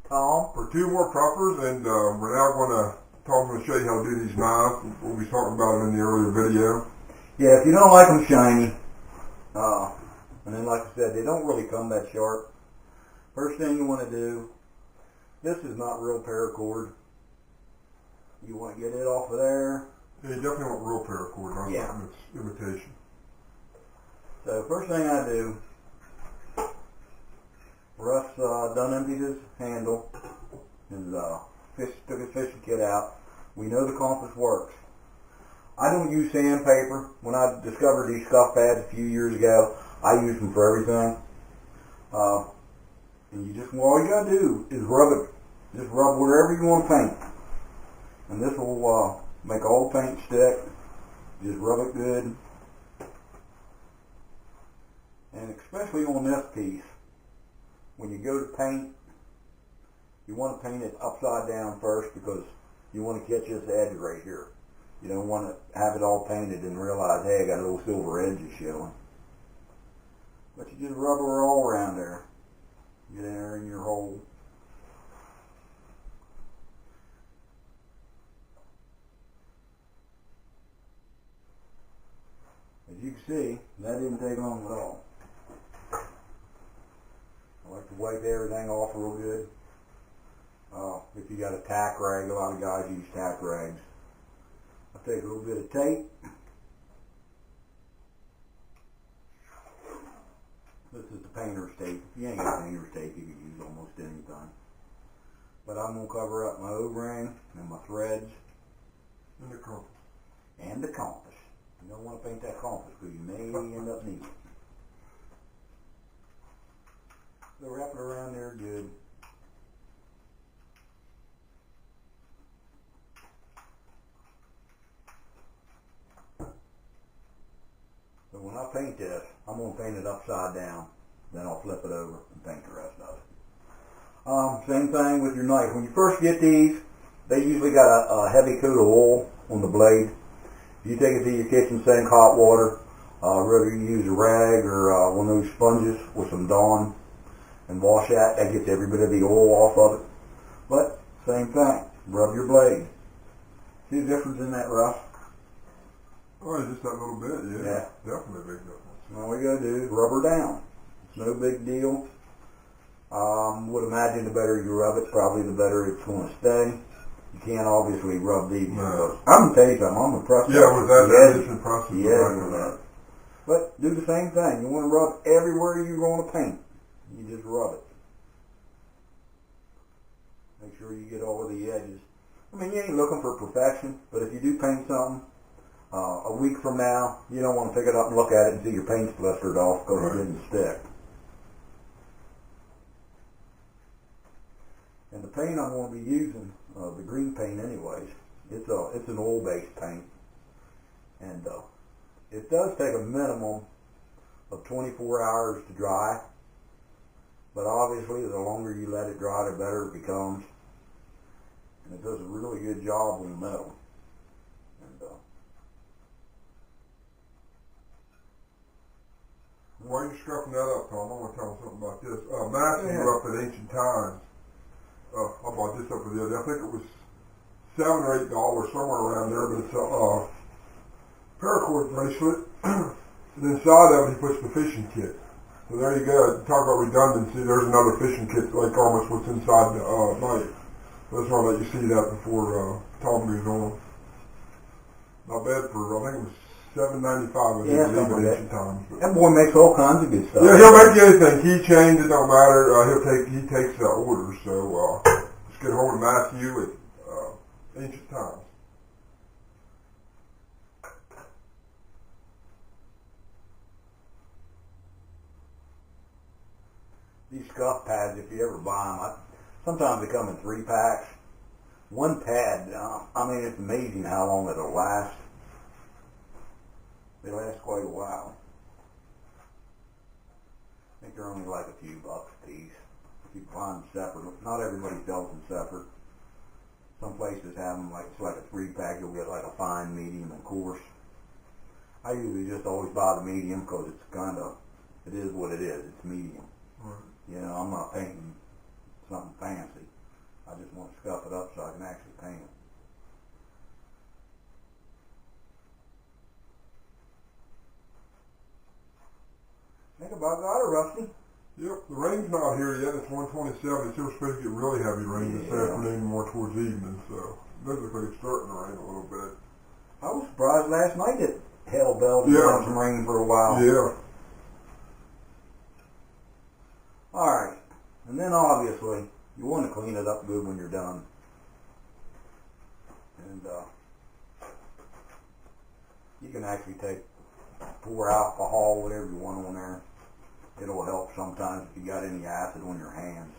Tom. For two more preppers, and we're now Tom's going to show you how to do these knives. We'll be talking about them in the earlier video. Yeah, if you don't like them shiny, and then like I said, they don't really come that sharp. First thing you want to do, this is not real paracord. You want to get it off of there. Yeah, you definitely want real paracord, not something that's imitation. So first thing I do, Russ done emptied his handle, took his fishing kit out. We know the compass works. I don't use sandpaper. When I discovered these scuff pads a few years ago, I use them for everything. And all you gotta do is rub it. Just rub wherever you want to paint. And this will make all the paint stick. Just rub it good. And especially on this piece, when you go to paint, you want to paint it upside down first because you want to catch this edge right here. You don't want to have it all painted and realize, hey, I got a little silver edges showing. But you just rub it all around there. Get in there in your hole. As you can see, that didn't take long at all. I like to wipe everything off real good. If you got a tack rag, a lot of guys use tack rags. I'll take a little bit of tape. This is the painter's tape. If you ain't got painter's tape, you can use almost anything. But I'm going to cover up my O-ring and my threads. And the compass. And the compass. You don't want to paint that compass because you may end up needing it. So wrap it around there good. So when I paint this, I'm going to paint it upside down. Then I'll flip it over and paint the rest of it. Same thing with your knife. When you first get these, they usually got a heavy coat of oil on the blade. If you take it to your kitchen sink, hot water, whether you use a rag or one of those sponges with some Dawn and wash that gets every bit of the oil off of it. But, same thing, rub your blade. See the difference in that, Russ? Oh, just that little bit, yeah. Definitely a big difference. All we gotta do is rub her down. It's no big deal. Would imagine the better you rub it, probably the better it's going to stay. You can't obviously rub these. No. I'm going to tell you something, I'm impressed. Yeah, with that is impressive. Yeah, but do the same thing. You want to rub everywhere you're going to paint. You just rub it. Make sure you get all of the edges. I mean, you ain't looking for perfection, but if you do paint something, a week from now, you don't want to pick it up and look at it and see your paint's blistered off because it didn't stick. And the paint I'm going to be using, the green paint anyways, it's an oil-based paint. And it does take a minimum of 24 hours to dry. But obviously, the longer you let it dry, the better it becomes. And it does a really good job on metal. And while you're scruffing that up, Tom, I want to tell you something about this. Matthew grew up in ancient times. I bought this up for the other day. I think it was $7 or $8, somewhere around there, but it's a paracord bracelet. And inside of it, he puts the fishing kit. So there you go. Talk about redundancy. There's another fishing kit, like almost what's inside the knife. So I just want to let you see that before Tom goes on. Not bad for, I think it was $7.95 in ancient times. That boy makes all kinds of good stuff. Yeah, he'll make anything. Keychains, it don't matter. He takes orders. So just get a hold of Matthew at ancient times. These scuff pads, if you ever buy them, sometimes they come in 3-packs. One pad, I mean, it's amazing how long it'll last. They last quite a while. I think they're only like a few bucks a piece. You can find them separate. Not everybody sells them separate. Some places have them like, it's like a 3-pack. You'll get like a fine, medium, and coarse. I usually just always buy the medium because it's it is what it is. It's medium. Right. You know, I'm not painting something fancy. about got it, Rusty. Yep, the rain's not here yet. It's 1:27. It's supposed to get really heavy rain this afternoon, more towards evening, so it looks like it's starting to rain a little bit. I was surprised last night that hell belted down some rain for a while. Yeah. Alright, and then obviously, you want to clean it up good when you're done. And you can actually pour alcohol, whatever you want on there. It'll help sometimes if you got any acid on your hands.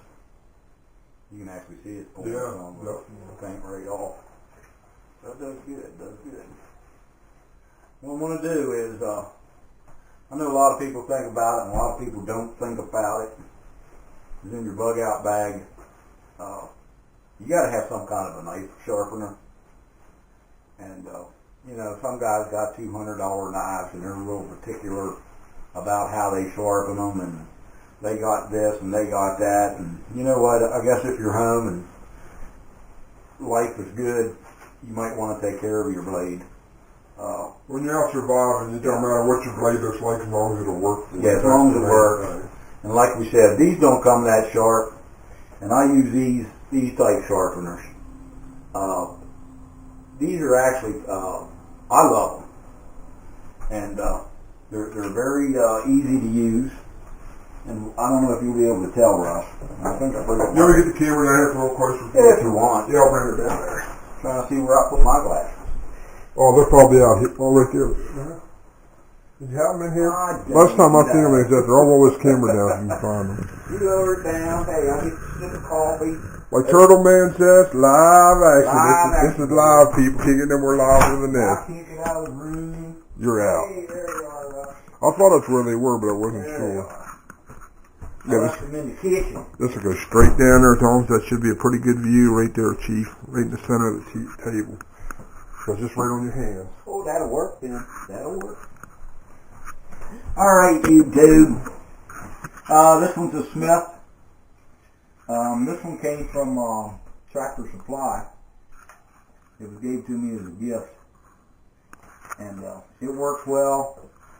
You can actually see it pulling some the paint right off. That does good, What I want to do is, I know a lot of people think about it and a lot of people don't think about it. It's in your bug out bag. You got to have some kind of a knife sharpener. And, some guys got $200 knives and they're real particular about how they sharpen them, and they got this and they got that. And you know what? I guess if you're home and life is good, you might want to take care of your blade. When you're out surviving, it don't matter what your blade looks like as long as it'll work for you. Yeah, as long as it works. And like we said, these don't come that sharp, and I use these type sharpeners. These are actually, I love them, and they're very easy to use. And I don't know if you'll be able to tell, Russ. I think I bring it. You want me to get the camera down here a little closer? Yeah, if you want. Yeah, I'll bring it down there. Trying to see where I put my glasses. Oh, they're probably out here. Oh, right there. Did you have them in here? Last time I seen them, they said, I'll roll this camera down so you can find them. You lower it down. Hey, I'll get a sip of coffee. Like Turtle Man says, live action. This is live, people. Can't get no more live than this. I can't get out of the room. You're out. Hey, there you are, Russ. I thought that's where they were, but I wasn't There sure. you are. Yeah, I left them in the kitchen. this will go straight down there, Tom. That should be a pretty good view right there, Chief. Right in the center of the table. So just right on your hands. Oh, that'll work then. That'll work. Alright, YouTube. This one's a Smith. This one came from Tractor Supply. It was gave to me as a gift. And it works well.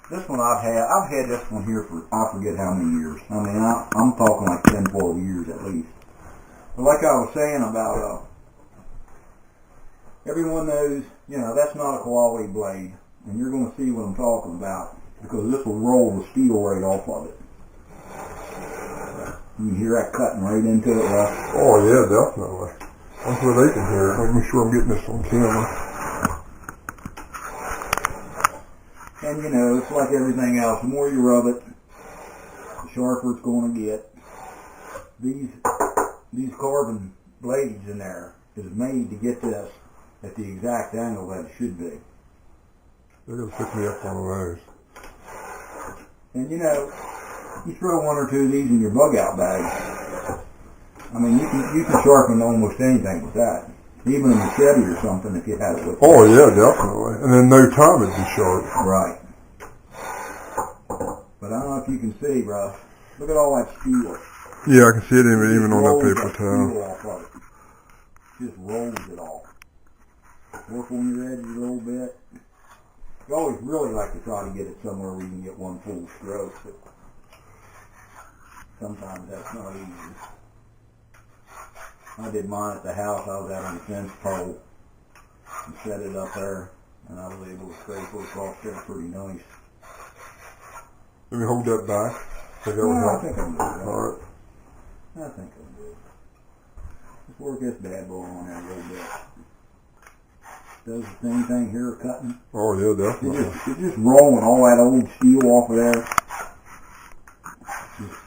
This one I've had this one here for, I forget how many years. I mean, I'm talking like 10, 12 years at least. But like I was saying about, everyone knows, that's not a quality blade. And you're going to see what I'm talking about, because this will roll the steel right off of it. You can hear that cutting right into it, Russ. Oh, yeah, definitely. That's where they can hear it. Let me make sure I'm getting this on camera. And it's like everything else. The more you rub it, the sharper it's going to get. These carbon blades in there is made to get this at the exact angle that it should be. They're going to pick me up one of those. And you throw one or two of these in your bug out bag. I mean, you can sharpen almost anything with that. Even a machete or something if you had it with you. Oh, yeah, definitely. And in no time it'd be sharp. Right. But I don't know if you can see, Russ. Look at all that steel. Yeah, I can see it even on that paper towel. Off of it. Just rolls it off. Work on your edges a little bit. You always really like to try to get it somewhere where you can get one full stroke, but sometimes that's not easy. I did mine at the house. I was out on the fence pole and set it up there, and I was able to scrape it across there pretty nice. Let me hold that back. I think I'm good. All right. I think I'm good. Let's work this bad boy on there a little bit. Does the same thing here, cutting. Oh, yeah, definitely. It's just rolling all that old steel off of there. Just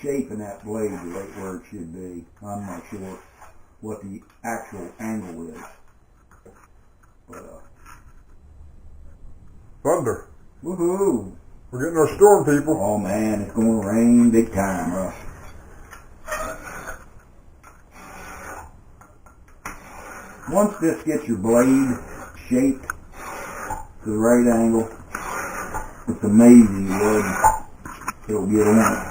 shaping that blade right where it should be. I'm not sure what the actual angle is. But, Thunder. woohoo! We're getting our storm, people. Oh man, it's going to rain big time, Russ. Once this gets your blade shaped to the right angle, it's amazing what it'll get on it.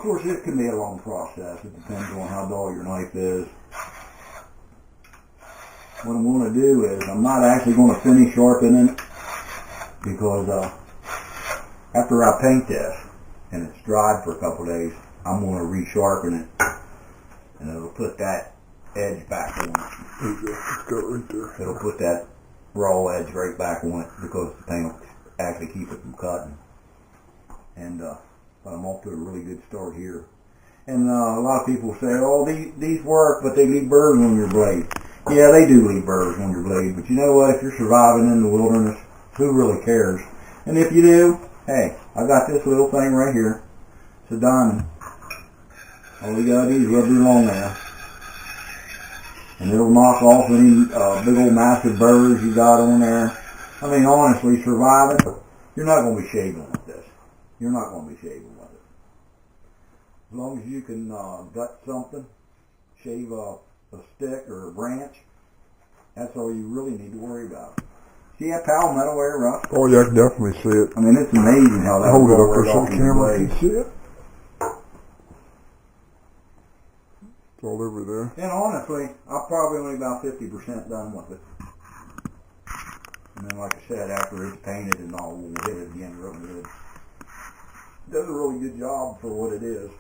course, it can be a long process. It depends on how dull your knife is. What I'm going to do is, I'm not actually going to finish sharpening it, because after I paint this, and it's dried for a couple days, I'm going to re-sharpen it, and it'll put that edge back on it. It's got it right there. It'll put that raw edge right back on it, because the paint will actually keep it from cutting. And but I'm off to a really good start here. And a lot of people say, oh, these work, but they leave burrs on your blade. Yeah, they do leave burrs on your blade, but you know what? If you're surviving in the wilderness, who really cares? And if you do, hey, I got this little thing right here. It's a diamond. All you gotta do is rub it along there, and it'll knock off any big old massive burrs you got on there. I mean, honestly, surviving, you're not going to be shaving with this. You're not going to be shaving with it. As long as you can gut something, shave a stick or a branch, that's all you really need to worry about. See that palmetto there, Russ? Oh yeah, I can definitely see it. I mean, it's amazing how that Hold it up right there so off the your camera blade. can see it. It's all over there. And honestly, I'm probably only about 50% done with it. And then, like I said, after it's painted and all, we'll hit it again real good. It does a really good job for what it is.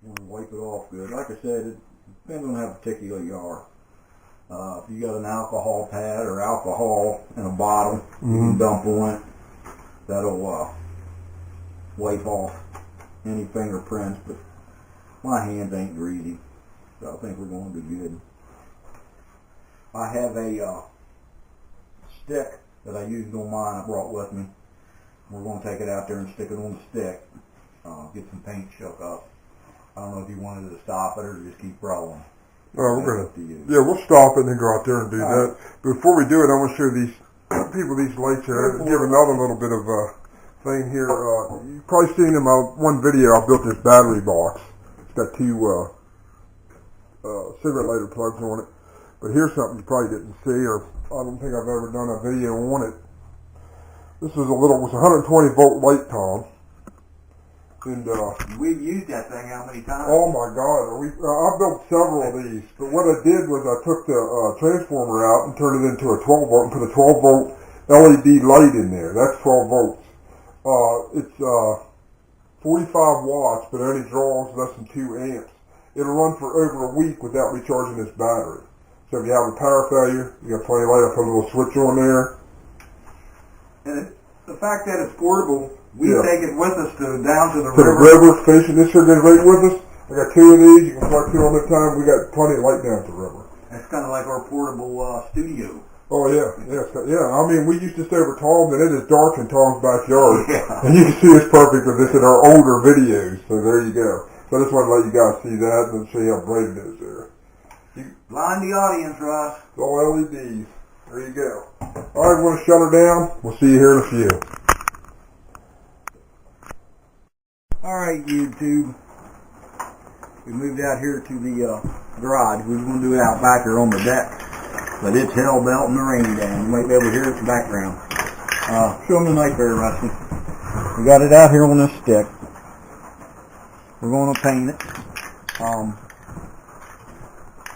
You want to wipe it off good. Like I said, it depends on how particular you are. If you got an alcohol pad or alcohol in a bottle, you can dump on it. That'll wipe off any fingerprints, but my hands ain't greasy, so I think we're going to do good. I have a stick that I used on mine I brought with me. We're going to take it out there and stick it on the stick, get some paint shook up. I don't know if you wanted to stop it or just keep rolling. Oh, yeah, we'll stop it and then go out there and do that. Before we do it, I want to show these people these lights here. Give another little bit of thing here. You've probably seen in my one video, I built this battery box. It's got two cigarette lighter plugs on it. But here's something you probably didn't see, or I don't think I've ever done a video on it. This is it was a 120 volt light, Tom. And we've used that thing how many times? oh my God, I built several of these. But what I did was I took the transformer out and turned it into a 12 volt and put a 12 volt LED light in there. That's 12 volts. It's 45 watts, but it only draws less than 2 amps. It'll run for over a week without recharging this battery. So if you have a power failure, you got plenty of light. I put a little switch on there. And the fact that it's portable, we Yeah. take it with us down to the To the river. river, fishing. This here goes right with us. I got 2 of these. You can plug 2 on at a time. We got plenty of light down at the river. It's kind of like our portable studio. Oh yeah, yeah. I mean, we used to stay over Tom's, and it is dark in Tom's backyard, Yeah. and you can see it's perfect with this in our older videos. So there you go. So I just wanted to let you guys see that and see how bright it is there. Line the audience, Russ. It's all LEDs. There you go. All right, we're gonna shut her down. We'll see you here in a few. All right, YouTube. We moved out here to the garage. We were going to do it out back here on the deck, but it's hell belting the rain down. You might be able to hear it in the background. Show them the knife there, Rusty. We got it out here on this stick. We're going to paint it.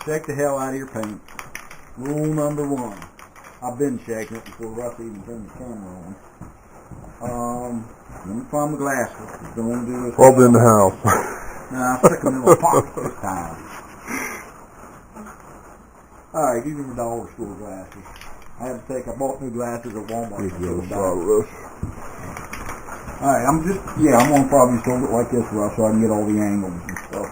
Shake the hell out of your paint. Rule number 1. I've been shaking it before Rusty even turned the camera on. Let me find my glasses. Don't want to do this. Probably in the house. Nah, stick them in a pocket this time. Alright, these are my dollar store glasses. I bought new glasses at Walmart. Alright, I'm gonna probably just hold it like this, Russ, so I can get all the angles and stuff.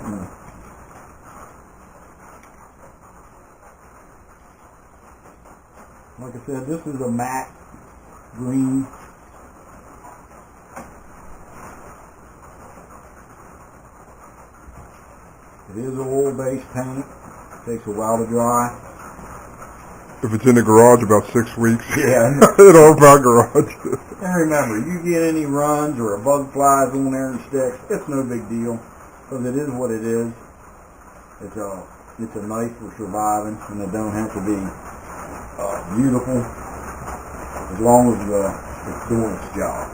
Like I said, this is a matte green. It is an oil-based paint. Takes a while to dry. If it's in the garage, about 6 weeks. Yeah. In our back garage. And remember, you get any runs or a bug flies on there and sticks, it's no big deal, because it is what it is. It's a knife for surviving, and it don't have to be beautiful, as long as it's doing its job.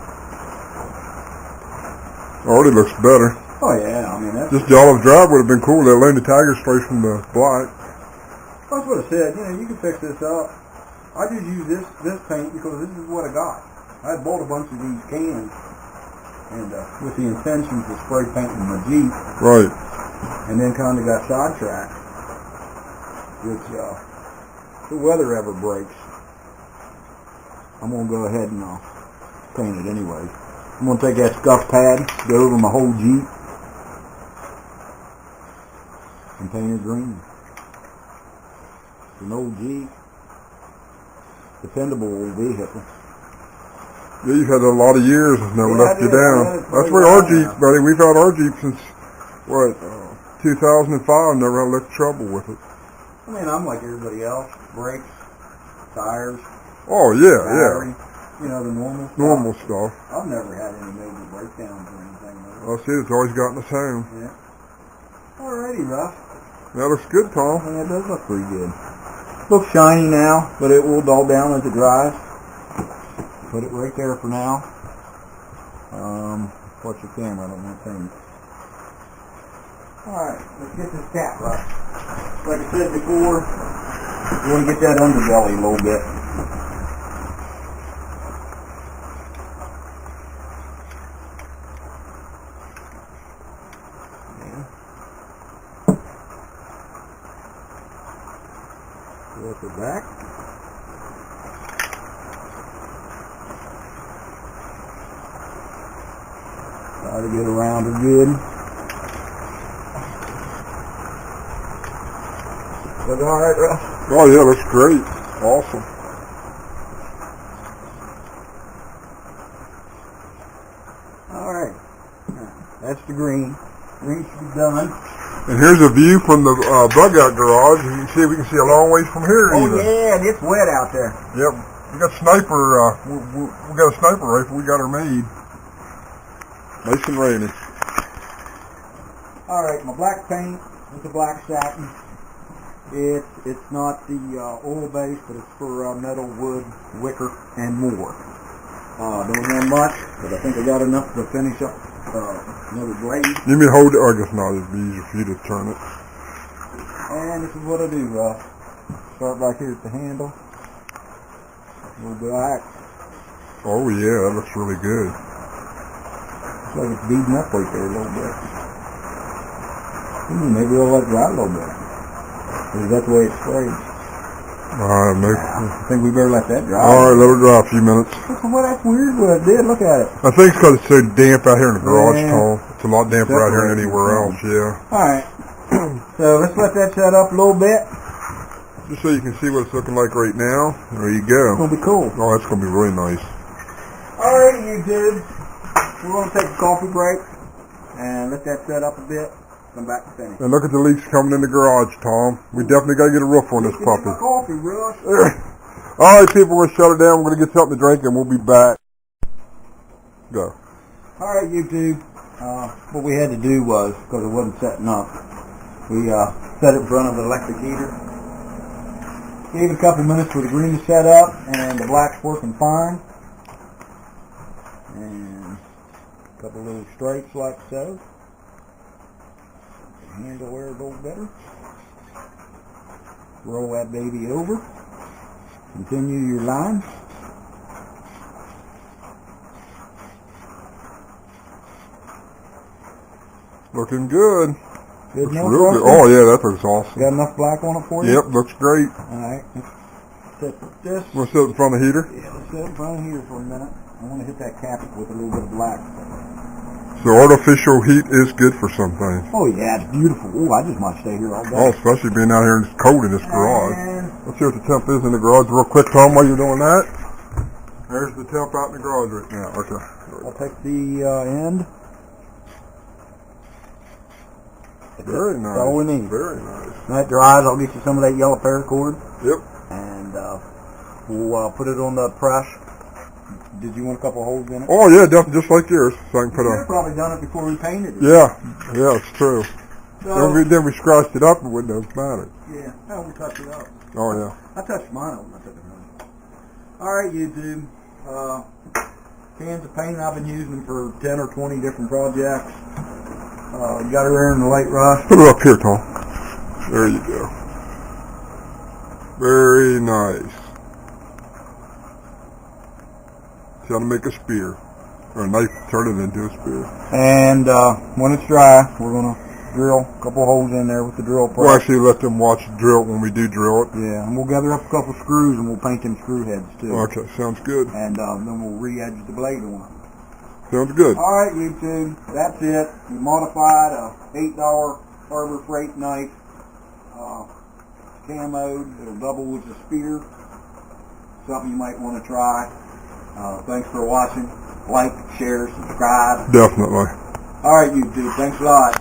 Already looks better. Oh yeah, I mean that's Just the olive drive would have been cool. They learned the tiger straight from the black. what I said. You know, you can fix this up. I just use this paint because this is what I got. I bought a bunch of these cans, and with the intentions of spray painting my Jeep, Right. and then kind of got sidetracked. Which if the weather ever breaks, I'm gonna go ahead and paint it anyway. I'm gonna take that scuff pad, go over my whole Jeep, and paint it green. It's an old Jeep, dependable old vehicle. Yeah, you've had a lot of years and never Yeah, left you I down. had it That's for where a our while Jeep, now. buddy. We've had our Jeep since, 2005. Never had a lick of trouble with it. I mean, I'm like everybody else. Brakes, tires, Oh, yeah, battery, you know, the normal stuff. Normal stuff. I've never had any major breakdowns or anything like that. Well, see, it's always gotten us home. Yeah. Alrighty, Russ. That looks good, Tom. Yeah, it does look pretty good. Looks shiny now, but it will dull down as it dries. Put it right there for now. Watch your camera, I don't want to paint it. Alright, let's get this cap right. Like I said before, you want to get that underbelly a little bit. Look at back. Try to get around her good. Look alright, Russ? Oh, yeah, looks great. Awesome. Alright. That's the green. Green should be done. And here's a view from the bug-out garage. You can see, we can see a long ways from here. Oh even. yeah, it's wet out there. Yep. We got sniper. We got a sniper rifle. We got her made. Nice and rainy. Alright, my black paint with the black satin. It's not the oil base, but it's for metal, wood, wicker, and more. Don't have much, but I think I got enough to finish up another blade. You mean hold it? I guess not. It'd be easier for you to turn it. And this is what I do, start back here at the handle. A little black. Oh yeah, that looks really good. Looks like it's beating up right there a little bit. Maybe I'll let it dry a little bit. Because that's the way it's sprayed. I think we better let that dry. Alright, let it dry a few minutes. Well, that's weird what it did. Look at it. I think it's because it's so damp out here in the garage, Yeah. Tom. It's a lot damper out here than anywhere else, yeah. Alright. So let's let that set up a little bit. Just so you can see what it's looking like right now. There you It's go. going to be cool. Oh, that's going to be really nice. Alright, YouTube. We're going to take a coffee break and let that set up a bit. Come back and finish. And look at the leaks coming in the garage, Tom. We definitely got to get a roof on this Get puppy. my coffee, Russ. Alright, people, we're going to shut it down. We're going to get something to drink and we'll be back. Go. Alright, YouTube. What we had to do was, because it wasn't setting up, we set it in front of the electric heater. Gave it a couple minutes for the green to set up, and the black's working fine. And a couple little stripes like so. Handle there a little better. Roll that baby over. Continue your line. Looking good. Good Looks enough, real good. Russell? Oh, yeah, that looks awesome. Got enough black on it for you? Yep, looks great. Alright, let's set this. Want to sit in front of the heater? Yeah, let's set it in front of here for a minute. I want to hit that cap with a little bit of black. So artificial heat is good for some things. Oh yeah, it's beautiful. Oh, I just might stay here all day. Oh, especially being out here and it's cold in this garage. And Let's see what the temp is in the garage real quick, Tom, while you're doing that. There's the temp out in the garage right now. Okay. I'll take the end. Very nice. That's all we need. Very nice. When that dries, I'll get you some of that yellow paracord. Yep. And we'll put it on the press. Did you want a couple of holes in it? Oh, yeah, definitely just like yours. So I can put You a... have probably done it before we painted it. Yeah. Yeah, it's true. So, Then we scratched it up and it wouldn't have mattered. yeah. No, we touched it up. Oh, yeah. I touched mine up when I took it home. Alright, YouTube. cans of paint. I've been using them for 10 or 20 different projects. You got her there in the late rust. Put her up here, Tom. There you go. Very nice. See how to make a spear. Or a knife, turn it into a spear. And when it's dry, we're going to drill a couple holes in there with the drill press. We'll actually let them watch it drill when we do drill it. Yeah, and we'll gather up a couple screws and we'll paint them screw heads too. Okay, sounds good. And then we'll re-edge the blade on them. Sounds good. Alright, YouTube, that's it. We modified a $8 Harbor Freight knife. Camoed. It'll double as a spear. Something you might want to try. Thanks for watching. Like, share, subscribe. Definitely. Alright, YouTube, thanks a lot.